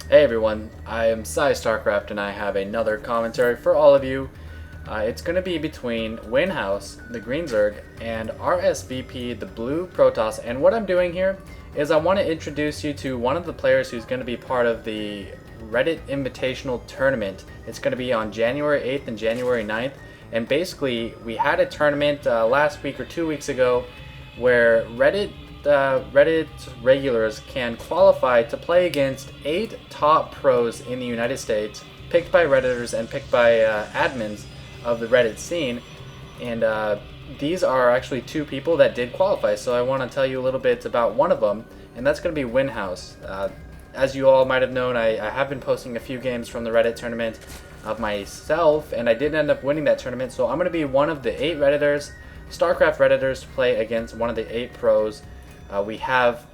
Hey everyone, I am PsyStarcraft and I have another commentary for all of you. It's going to be between Winhouse, the Green Zerg, and rsvp, the Blue Protoss. And what I'm doing here is I want to introduce you to one of the players who's going to be part of the Reddit Invitational Tournament. It's going to be on January 8th and January 9th. And basically, we had a tournament last week or 2 weeks ago where Reddit regulars can qualify to play against 8 top pros in the United States, picked by Redditors and picked by admins of the Reddit scene. And these are actually 2 people that did qualify, so I want to tell you a little bit about one of them, and that's going to be Winhouse. As you all might have known, I have been posting a few games from the Reddit tournament of myself, and I did end up winning that tournament, so I'm going to be one of the 8 Redditors, StarCraft Redditors, to play against one of the 8 pros. We have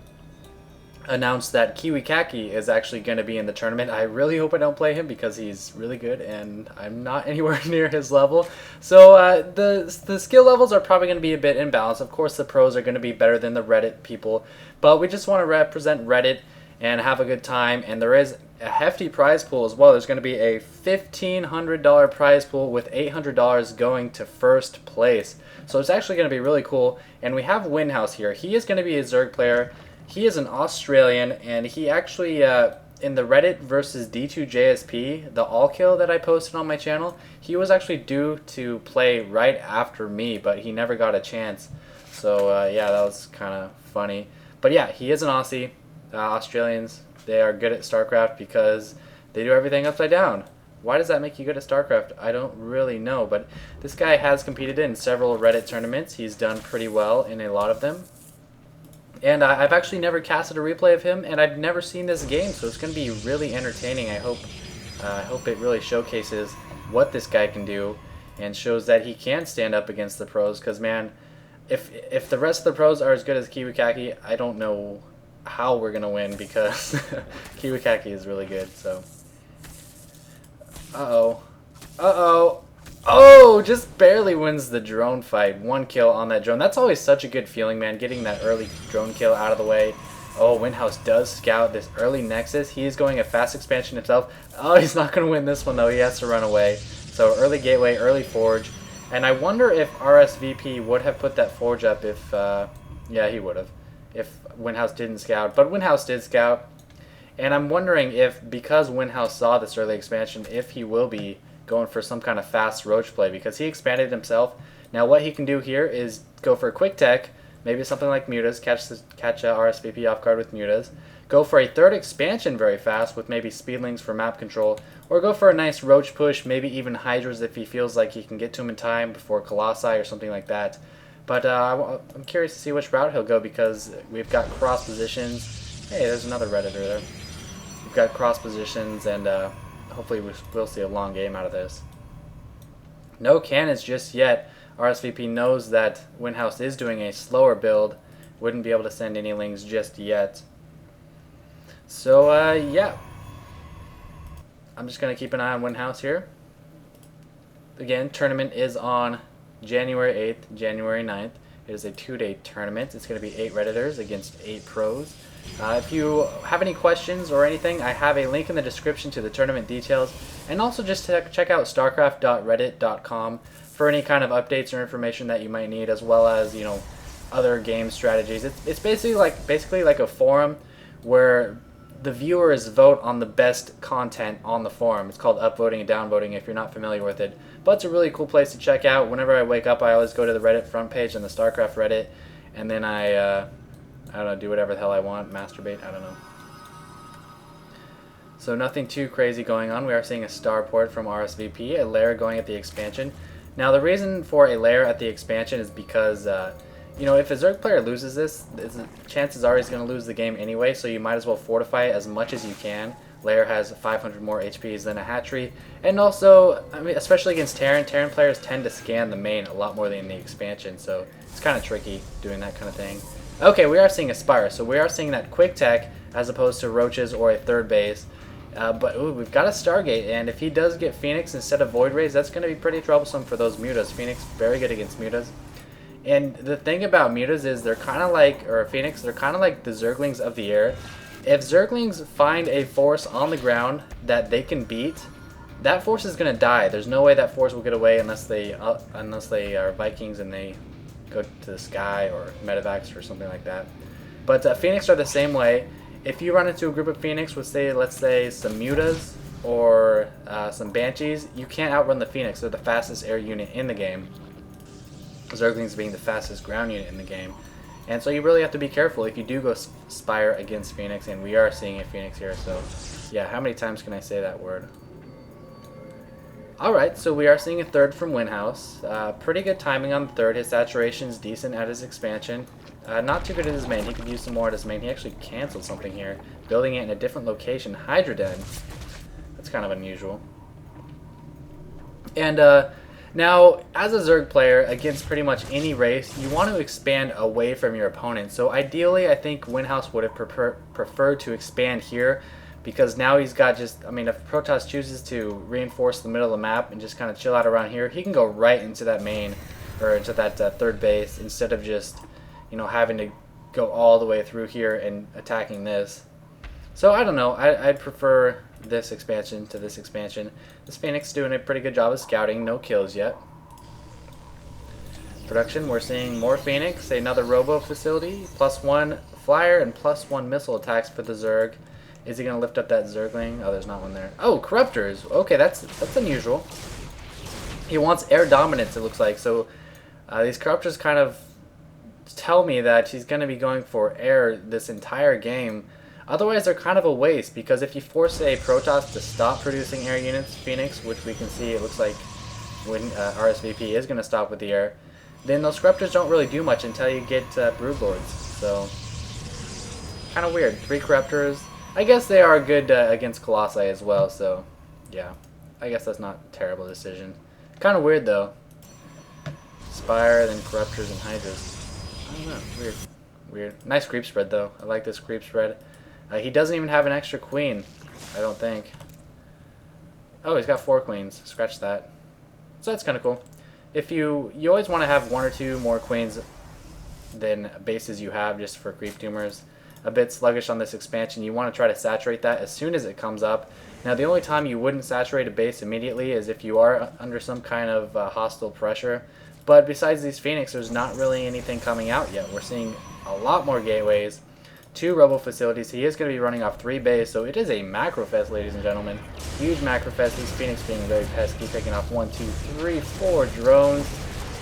announced that Kiwi Kaki is actually going to be in the tournament. I really hope I don't play him because he's really good and I'm not anywhere near his level. So the skill levels are probably going to be a bit imbalanced. Of course, the pros are going to be better than the Reddit people, but we just want to represent Reddit and have a good time. And there is a hefty prize pool as well. There's going to be a $1,500 prize pool with $800 going to first place. So it's actually going to be really cool. And we have Winhouse here. He is going to be a Zerg player. He is an Australian, and he actually, in the Reddit versus D2JSP, the all kill that I posted on my channel, he was actually due to play right after me, but he never got a chance. So yeah, that was kind of funny. But yeah, he is an Aussie. Australians, they are good at StarCraft because they do everything upside down. Why does that make you good at StarCraft? I don't really know, but this guy has competed in several Reddit tournaments. He's done pretty well in a lot of them. And I've actually never casted a replay of him, and I've never seen this game, so it's going to be really entertaining. I hope it really showcases what this guy can do and shows that he can stand up against the pros, because, man, if the rest of the pros are as good as Kiwi Kaki, I don't know how we're going to win, because Kiwi Kaki is really good, so... Uh-oh. Uh-oh. Oh, just barely wins the drone fight. 1 kill on that drone. That's always such a good feeling, man, getting that early drone kill out of the way. Oh, Winhouse does scout this early Nexus. He is going a fast expansion himself. Oh, he's not going to win this one, though. He has to run away. So early gateway, early forge. And I wonder if rsvp would have put that forge up if... yeah, he would have. If Winhouse didn't scout. But Winhouse did scout. And I'm wondering if, because Winhouse saw this early expansion, if he will be going for some kind of fast roach play, because he expanded himself. Now what he can do here is go for a quick tech, maybe something like mutas, catch rsvp off guard with mutas, go for a third expansion very fast with maybe speedlings for map control, or go for a nice roach push, maybe even hydras if he feels like he can get to him in time before colossi or something like that. But I'm curious to see which route he'll go, because we've got cross positions. Hey, there's another Redditor there. We've got cross positions, and hopefully we'll see a long game out of this. No cannons just yet. rsvp knows that Winhouse is doing a slower build. Wouldn't be able to send any lings just yet. So yeah. I'm just going to keep an eye on Winhouse here. Again, tournament is on January 8th, January 9th. It is a 2-day tournament. It's going to be 8 Redditors against 8 pros. If you have any questions or anything, I have a link in the description to the tournament details. And also just check out starcraft.reddit.com for any kind of updates or information that you might need, as well as, you know, other game strategies. It's basically like a forum where the viewers vote on the best content on the forum. It's called upvoting and downvoting if you're not familiar with it. But it's a really cool place to check out. Whenever I wake up, I always go to the Reddit front page and the StarCraft Reddit, and then I don't know, do whatever the hell I want, masturbate, I don't know. So nothing too crazy going on. We are seeing a starport from rsvp, a lair going at the expansion. Now the reason for a lair at the expansion is because, you know, if a Zerg player loses this, chances are he's going to lose the game anyway, so you might as well fortify as much as you can. Lair has 500 more HPs than a hatchery, and also, I mean, especially against Terran players tend to scan the main a lot more than the expansion, so it's kind of tricky doing that kind of thing. Okay, we are seeing a Spire, so we are seeing that quick tech as opposed to roaches or a third base. But ooh, we've got a Stargate, and if he does get Phoenix instead of Void Rays, that's going to be pretty troublesome for those mutas. Phoenix, very good against mutas. And the thing about mutas is they're kind of like, or Phoenix, they're kind of like the Zerglings of the air. If Zerglings find a force on the ground that they can beat, that force is going to die. There's no way that force will get away unless they are Vikings and they go to the sky or medevacs or something like that. But Phoenix are the same way. If you run into a group of Phoenix with, let's say, some Mutas or some Banshees, you can't outrun the Phoenix. They're the fastest air unit in the game. Zerglings being the fastest ground unit in the game. And so you really have to be careful if you do go Spire against Phoenix, and we are seeing a Phoenix here, so yeah, how many times can I say that word? Alright, so we are seeing a third from Winhouse. Pretty good timing on the third. His saturation's decent at his expansion. Not too good at his main. He could use some more at his main. He actually canceled something here, building it in a different location. Hydra Den. That's kind of unusual. And now, as a Zerg player, against pretty much any race, you want to expand away from your opponent. So ideally, I think Winhouse would have preferred to expand here, because now he's got just, I mean, if Protoss chooses to reinforce the middle of the map and just kind of chill out around here, he can go right into that main, or into that third base, instead of just, you know, having to go all the way through here and attacking this. So I don't know, I'd prefer this expansion to this expansion. This Phoenix is doing a pretty good job of scouting, no kills yet. Production, we're seeing more Phoenix, another Robo facility, +1 flyer and +1 missile attacks for the Zerg. Is he going to lift up that Zergling? Oh, there's not one there. Oh, Corruptors. Okay, that's unusual. He wants air dominance, it looks like. So these Corruptors kind of tell me that he's going to be going for air this entire game. Otherwise, they're kind of a waste, because if you force a Protoss to stop producing air units, Phoenix, which we can see it looks like when rsvp is going to stop with the air, then those Corruptors don't really do much until you get Broodlords. So, kind of weird. 3 Corruptors. I guess they are good against Colossi as well, so yeah. I guess that's not a terrible decision. Kind of weird, though. Spire, then Corruptors, and Hydras. I don't know. Weird. Weird. Nice creep spread, though. I like this creep spread. He doesn't even have an extra queen, I don't think. Oh, he's got 4 queens. Scratch that. So that's kind of cool. If you always want to have 1 or 2 more queens than bases you have, just for creep tumors. A bit sluggish on this expansion. You want to try to saturate that as soon as it comes up. Now, the only time you wouldn't saturate a base immediately is if you are under some kind of hostile pressure. But besides these Phoenix, there's not really anything coming out yet. We're seeing a lot more gateways. 2 Robo facilities. He is going to be running off 3 bays, so it is a macro fest, ladies and gentlemen. Huge macro fest. These Phoenix being very pesky, picking off 1, 2, 3, 4 drones.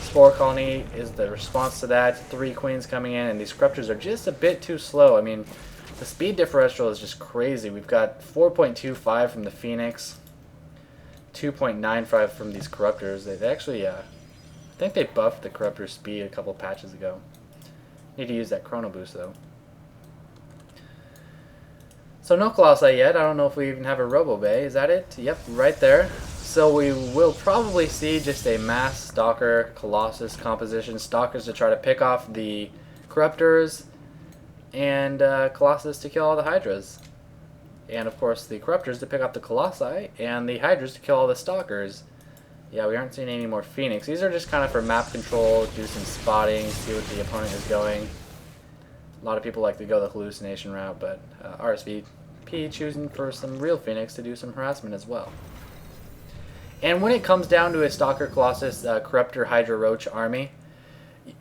Spore Colony is the response to that. 3 queens coming in, and these Corruptors are just a bit too slow. I mean, the speed differential is just crazy. We've got 4.25 from the Phoenix, 2.95 from these Corruptors. They actually, I think they buffed the Corruptor speed a couple patches ago. Need to use that Chrono Boost, though. So no Colossi yet. I don't know if we even have a Robo Bay. Is that it? Yep, right there. So we will probably see just a mass Stalker Colossus composition. Stalkers to try to pick off the Corruptors, and Colossus to kill all the Hydras. And of course the Corruptors to pick off the Colossi, and the Hydras to kill all the Stalkers. Yeah, we aren't seeing any more Phoenix. These are just kind of for map control, do some spotting, see what the opponent is going. A lot of people like to go the hallucination route, but rsvp choosing for some real Phoenix to do some harassment as well. And when it comes down to a Stalker Colossus Corruptor Hydra Roach army,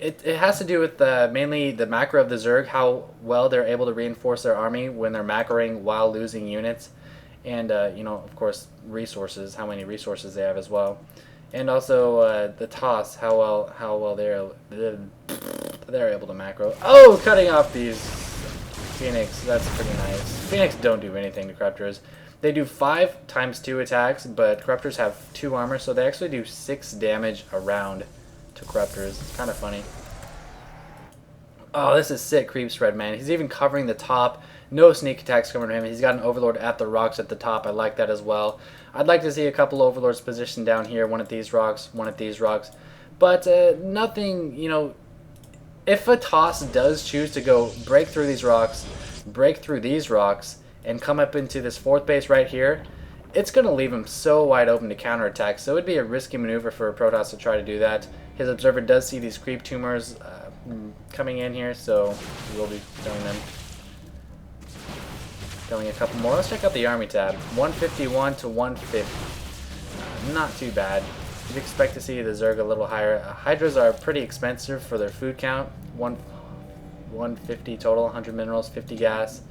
it has to do with mainly the macro of the Zerg, how well they're able to reinforce their army when they're macroing while losing units. And, you know, of course, resources, how many resources they have as well. And also the toss, how well they're able to macro. Oh, cutting off these Phoenix, that's pretty nice. Phoenix don't do anything to Corruptors. They do 5 times 2 attacks, but Corruptors have 2 armor, so they actually do 6 damage a round to Corruptors. It's kind of funny. Oh, this is sick creep spread, man. He's even covering the top. No sneak attacks coming to him. He's got an Overlord at the rocks at the top. I like that as well. I'd like to see a couple Overlords positioned down here. One at these rocks, one at these rocks. But nothing, you know, if a toss does choose to go break through these rocks, and come up into this 4th base right here, it's going to leave him so wide open to counterattack. So it would be a risky maneuver for a Protoss to try to do that. His Observer does see these creep tumors coming in here, so we'll be killing them. Killing a couple more. Let's check out the army tab. 151 to 150. Not too bad. You'd expect to see the Zerg a little higher. Hydras are pretty expensive for their food count. 150 total, 100 minerals, 50 gas,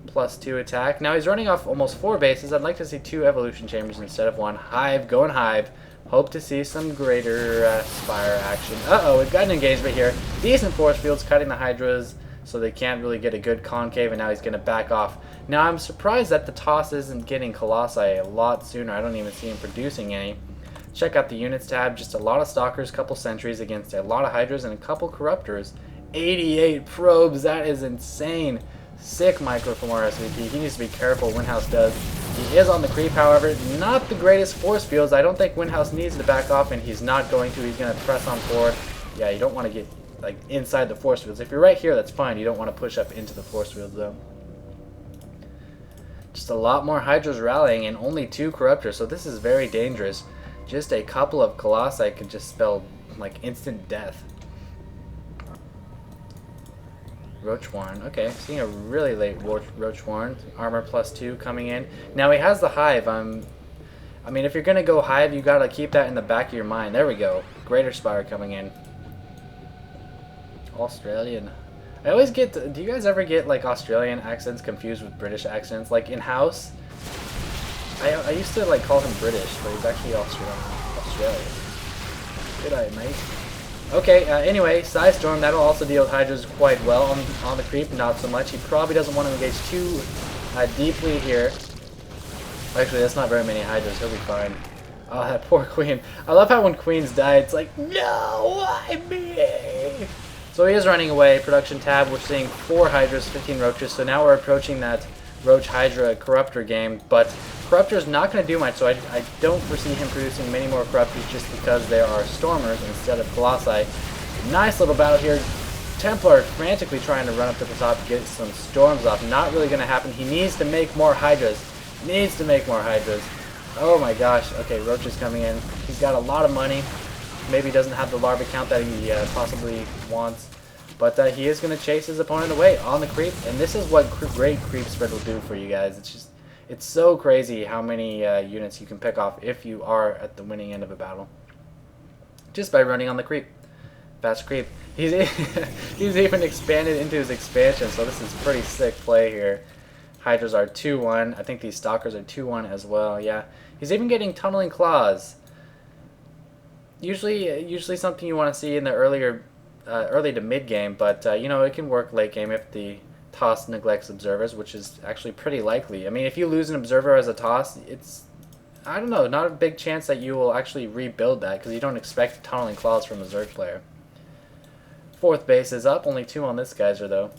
plus 2 attack. Now he's running off almost 4 bases. I'd like to see 2 evolution chambers instead of 1. Hive, going Hive. Hope to see some greater Spire action. Uh-oh, we've got an engagement here. Decent force fields cutting the Hydras so they can't really get a good concave, and now he's going to back off. Now I'm surprised that the toss isn't getting Colossi a lot sooner. I don't even see him producing any. Check out the units tab. Just a lot of Stalkers, couple Sentries against a lot of Hydras and a couple Corruptors. 88 probes, that is insane. Sick micro from rsvp. He needs to be careful, Winhouse does. He is on the creep, however. Not the greatest force fields. I don't think Winhouse needs to back off, and he's not going to. He's going to press on forward. Yeah, you don't want to get like inside the force fields. If you're right here, that's fine. You don't want to push up into the force fields, though. Just a lot more Hydras rallying and only 2 Corruptors, so this is very dangerous. Just a couple of Colossi could just spell like instant death. Roach Warren. Okay, seeing a really late Roach Warren. Armor plus 2 coming in. Now he has the Hive. I mean, if you're going to go Hive, you got to keep that in the back of your mind. There we go. Greater Spire coming in. Australian. I always get... do you guys ever get like Australian accents confused with British accents? Like in House, I used to like call him British, but he's actually Australian. Good eye, mate. Okay, anyway, Psystorm, that'll also deal with Hydras quite well. On the creep, not so much. He probably doesn't want to engage too deeply here. Actually, that's not very many Hydras. He'll be fine. Oh, that poor Queen. I love how when Queens die, it's like, no, why me? So he is running away. Production tab, we're seeing 4 Hydras, 15 Roaches. So now we're approaching that Roach Hydra Corruptor game. But Corruptor's not going to do much, so I don't foresee him producing many more Corruptors just because there are Stormers instead of Colossi. Nice little battle here. Templar frantically trying to run up to the top to get some Storms off. Not really going to happen. He needs to make more Hydras. Needs to make more Hydras. Oh my gosh. Okay, Roach is coming in. He's got a lot of money. Maybe doesn't have the larva count that he possibly wants. But he is going to chase his opponent away on the creep. And this is what great creep spread will do for you guys. It's so crazy how many units you can pick off if you are at the winning end of a battle. Just by running on the creep. Fast creep. He's even expanded into his expansion, so this is pretty sick play here. Hydras are 2-1. I think these Stalkers are 2-1 as well, yeah. He's even getting Tunneling Claws. Usually something you want to see in the early to mid game, but you know, it can work late game if the toss neglects observers, which is actually pretty likely. I mean, if you lose an observer as a toss, it's, I don't know, not a big chance that you will actually rebuild that because you don't expect Tunneling Claws from a Zerg player. 4th base is up, only 2 on this geyser though.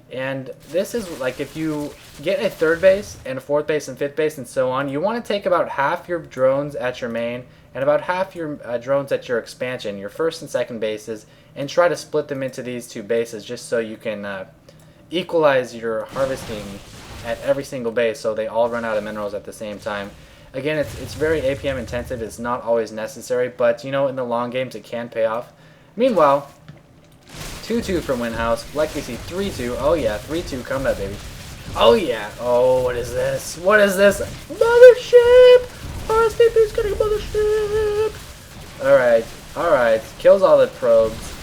And this is like if you get a 3rd base and a 4th base and 5th base and so on, you want to take about half your drones at your main and about half your drones at your expansion, your 1st and 2nd bases, and try to split them into these 2 bases just so you can equalize your harvesting at every single base so they all run out of minerals at the same time. Again, it's very APM intensive. It's not always necessary, but you know, in the long games it can pay off. Meanwhile, 2-2 from Winhouse. Like we see 3-2. Oh yeah, 3-2 combat, baby. Oh yeah. Oh, what is this? What is this? Mothership! rsvp's getting a mothership! Alright, alright. Kills all the probes.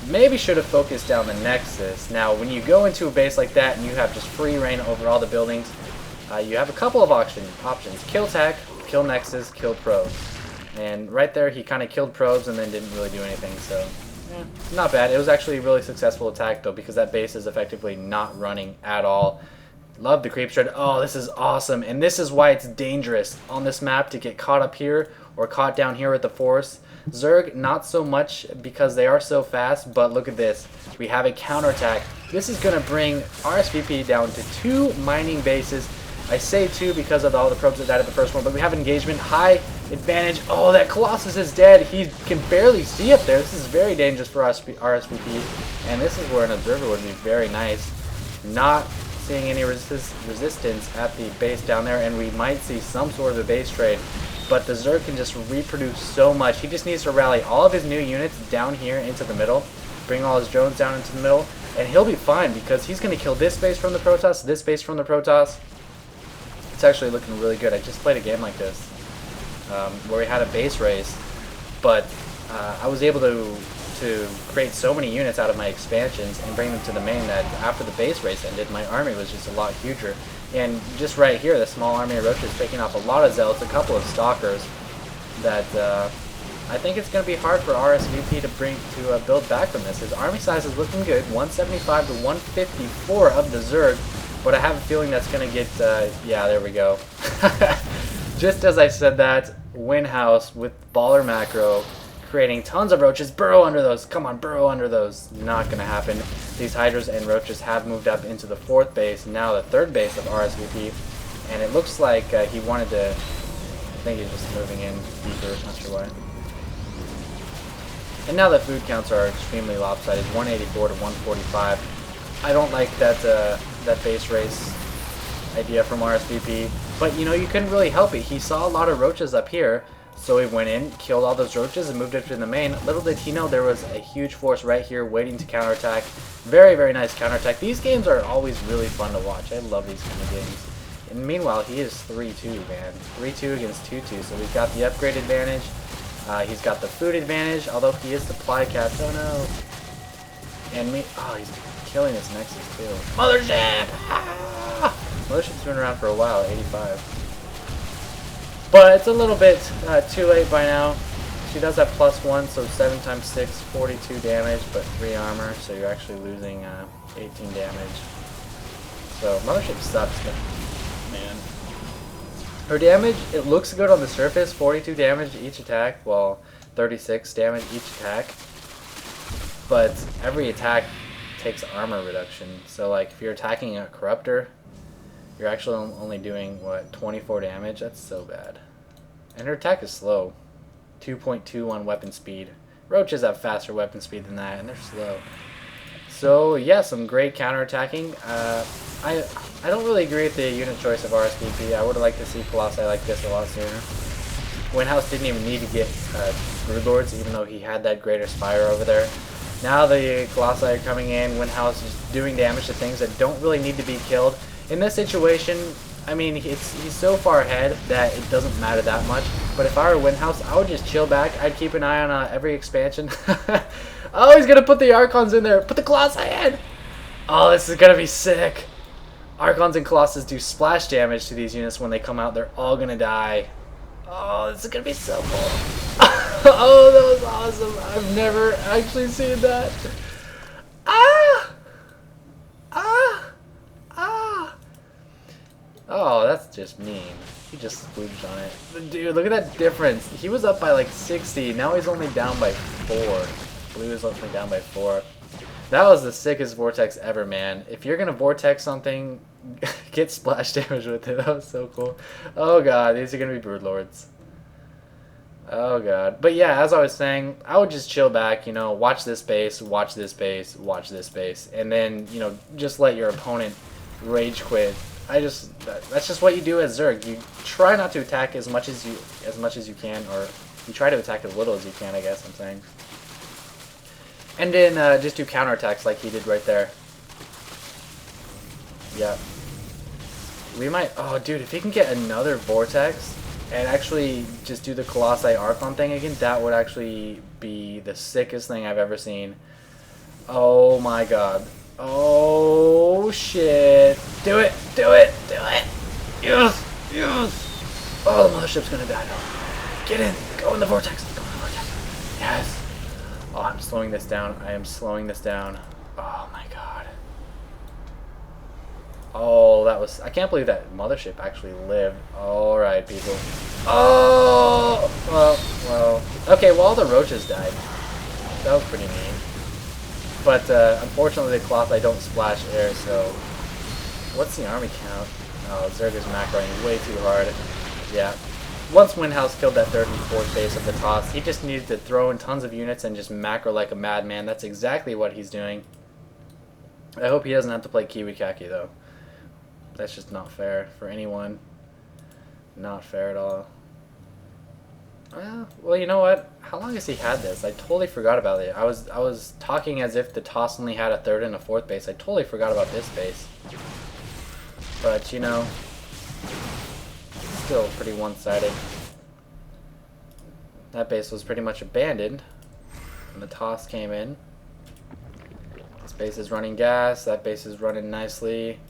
Maybe should have focused down the Nexus. Now, when you go into a base like that and you have just free reign over all the buildings, you have a couple of options. Kill Tech, kill Nexus, kill probes. And right there, he kind of killed probes and then didn't really do anything, so... yeah, not bad. It was actually a really successful attack, though, because that base is effectively not running at all. Love the creep shred. Oh, this is awesome. And this is why it's dangerous on this map to get caught up here or caught down here with the force. Zerg, not so much because they are so fast, but look at this. We have a counterattack. This is going to bring rsvp down to 2 mining bases. I say 2 because of all the probes that died at the first one, but we have engagement. High advantage. Oh, that Colossus is dead. He can barely see up there. This is very dangerous for rsvp, and this is where an observer would be very nice. Not seeing any resistance at the base down there, and we might see some sort of a base trade, but the Zerg can just reproduce so much. He just needs to rally all of his new units down here into the middle, bring all his drones down into the middle, and he'll be fine because he's going to kill this base from the Protoss, this base from the Protoss, It's actually looking really good. I just played a game like this where we had a base race, but I was able to create so many units out of my expansions and bring them to the main that after the base race ended, my army was just a lot huger. And just right here, the small army of roaches picking off a lot of zealots, a couple of stalkers, that I think it's going to be hard for rsvp to build back from this. His army size is looking good, 175 to 154 of the Zerg, but I have a feeling that's going to get, yeah, there we go. Just as I said that, Winhouse with baller macro, creating tons of roaches. Burrow under those. Come on, burrow under those. Not going to happen. These hydras and roaches have moved up into the 4th base, now the 3rd base of rsvp, and it looks like he wanted to, I think he's just moving in deeper, not sure why. And now the food counts are extremely lopsided, 184 to 145. I don't like that that base race idea from rsvp, but you know, you couldn't really help it. He saw a lot of roaches up here, so he went in, killed all those roaches, and moved up to the main. Little did he know there was a huge force right here waiting to counterattack. Very, very nice counterattack. These games are always really fun to watch. I love these kind of games. And meanwhile, he is 3-2, man. 3-2 against 2-2, so we've got the upgrade advantage. He's got the food advantage, although he is supply capped. Oh no. And oh, he's killing this Nexus too. Mothership! Ah! Mothership's been around for a while, 85. But it's a little bit too late by now. She does have +1, so 7 times 6, 42 damage, but 3 armor, so you're actually losing 18 damage. So Mothership sucks, but man. Her damage, it looks good on the surface, 42 damage each attack, well, 36 damage each attack. But every attack takes armor reduction. So like if you're attacking a Corruptor, you're actually only doing, what, 24 damage? That's so bad. And her attack is slow. 2.2 on weapon speed. Roaches have faster weapon speed than that, and they're slow. So, yeah, some great counterattacking. I don't really agree with the unit choice of rsvp. I would have liked to see Colossi like this a lot sooner. Winhouse didn't even need to get Broodlords, even though he had that Greater Spire over there. Now the Colossi are coming in. Winhouse is doing damage to things that don't really need to be killed. In this situation, I mean, he's so far ahead that it doesn't matter that much. But if I were Winhouse, I would just chill back. I'd keep an eye on every expansion. Oh, he's going to put the Archons in there. Put the Colossi in. Oh, this is going to be sick. Archons and Colossus do splash damage to these units when they come out. They're all going to die. Oh, this is going to be so cool. Oh, that was awesome. I've never actually seen that. Ah! Ah! Ah! Oh, that's just mean. He just swooped on it. Dude, look at that difference. He was up by like 60. Now he's only down by 4. Blue is only down by 4. That was the sickest vortex ever, man. If you're gonna vortex something, get splash damage with it. That was so cool. Oh god, these are gonna be Broodlords. Oh god. But yeah, as I was saying, I would just chill back, you know, watch this base, watch this base, watch this base, and then, you know, just let your opponent rage quit. That's just what you do as Zerg. You try not to attack as much as you can, or you try to attack as little as you can, I guess I'm saying. And then just do counterattacks like he did right there. Yeah. We might, oh dude, if he can get another Vortex and actually just do the Colossi Archon thing again, that would actually be the sickest thing I've ever seen. Oh my god. Oh shit. Do it, do it, do it. Yes, yes. Oh, the mothership's gonna die now. Get in, go in the Vortex, go in the Vortex. Yes. Oh, I'm slowing this down. I am slowing this down. Oh my god. Oh, that was... I can't believe that mothership actually lived. Alright, people. Oh! Well. Okay, well, all the roaches died. That was pretty mean. But, unfortunately, the Colossi don't splash air, so... What's the army count? Oh, Zerg is macroing way too hard. Yeah. Once Winhouse killed that 3rd and 4th base of the toss, he just needed to throw in tons of units and just macro like a madman. That's exactly what he's doing. I hope he doesn't have to play Kiwi Kaki, though. That's just not fair for anyone. Not fair at all. Well, you know what? How long has he had this? I totally forgot about it. I was talking as if the toss only had a 3rd and a 4th base. I totally forgot about this base. But, you know... still pretty one-sided. That base was pretty much abandoned when the toss came in. This base is running gas. That base is running nicely.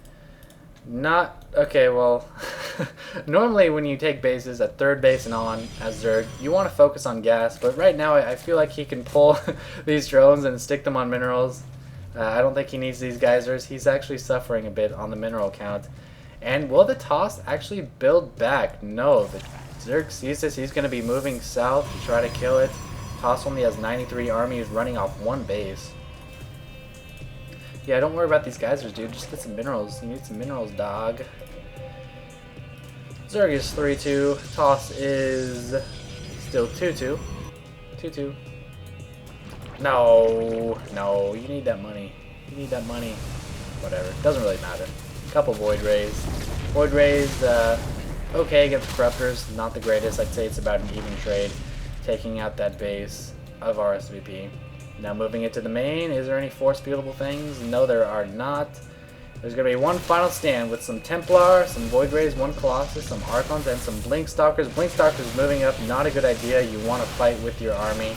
Not okay. Well, normally when you take bases at third base and on as Zerg, you want to focus on gas. But right now, I feel like he can pull these drones and stick them on minerals. I don't think he needs these geysers. He's actually suffering a bit on the mineral count. And will the toss actually build back? No. The Zerg sees this. He's going to be moving south to try to kill it. Toss only has 93 army. He's running off one base. Yeah, don't worry about these geysers, dude. Just get some minerals. You need some minerals, dog. Zerg is 3-2. Toss is still 2-2. 2-2. No. No, you need that money. You need that money. Whatever. Doesn't really matter. Couple Void Rays. Void Rays, okay against Corruptors. Not the greatest. I'd say it's about an even trade. Taking out that base of rsvp. Now moving into the main, is there any force fieldable things? No, there are not. There's going to be one final stand with some Templar, some Void Rays, one Colossus, some Archons, and some Blink Stalkers. Blink Stalkers moving up, not a good idea. You want to fight with your army.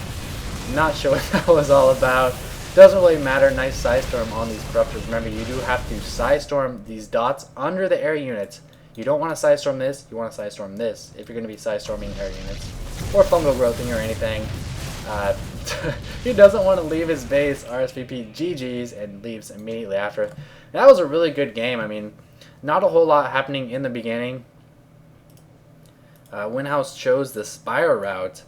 Not sure what that was all about. Doesn't really matter. Nice Psystorm on these Corruptors. Remember, you do have to Psystorm these dots under the air units. You don't want to Psystorm this, you want to Psystorm this if you're going to be Psystorming air units. Or fungal growthing or anything. He doesn't want to leave his base, rsvp GG's, and leaves immediately after. That was a really good game. I mean, not a whole lot happening in the beginning. Winhouse chose the Spire route,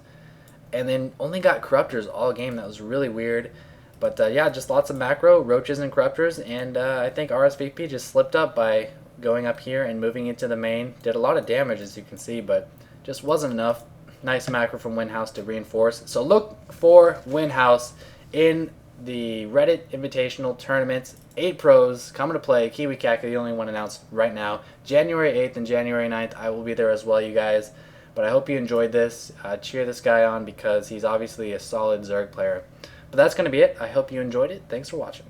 and then only got Corruptors all game. That was really weird. But yeah, just lots of macro, Roaches and Corruptors, and I think rsvp just slipped up by going up here and moving into the main. Did a lot of damage, as you can see, but just wasn't enough. Nice macro from Winhouse to reinforce. So look for Winhouse in the Reddit Invitational Tournaments. 8 pros coming to play. Kiwi Kaka, the only one announced right now. January 8th and January 9th. I will be there as well, you guys. But I hope you enjoyed this. Cheer this guy on because he's obviously a solid Zerg player. But that's going to be it. I hope you enjoyed it. Thanks for watching.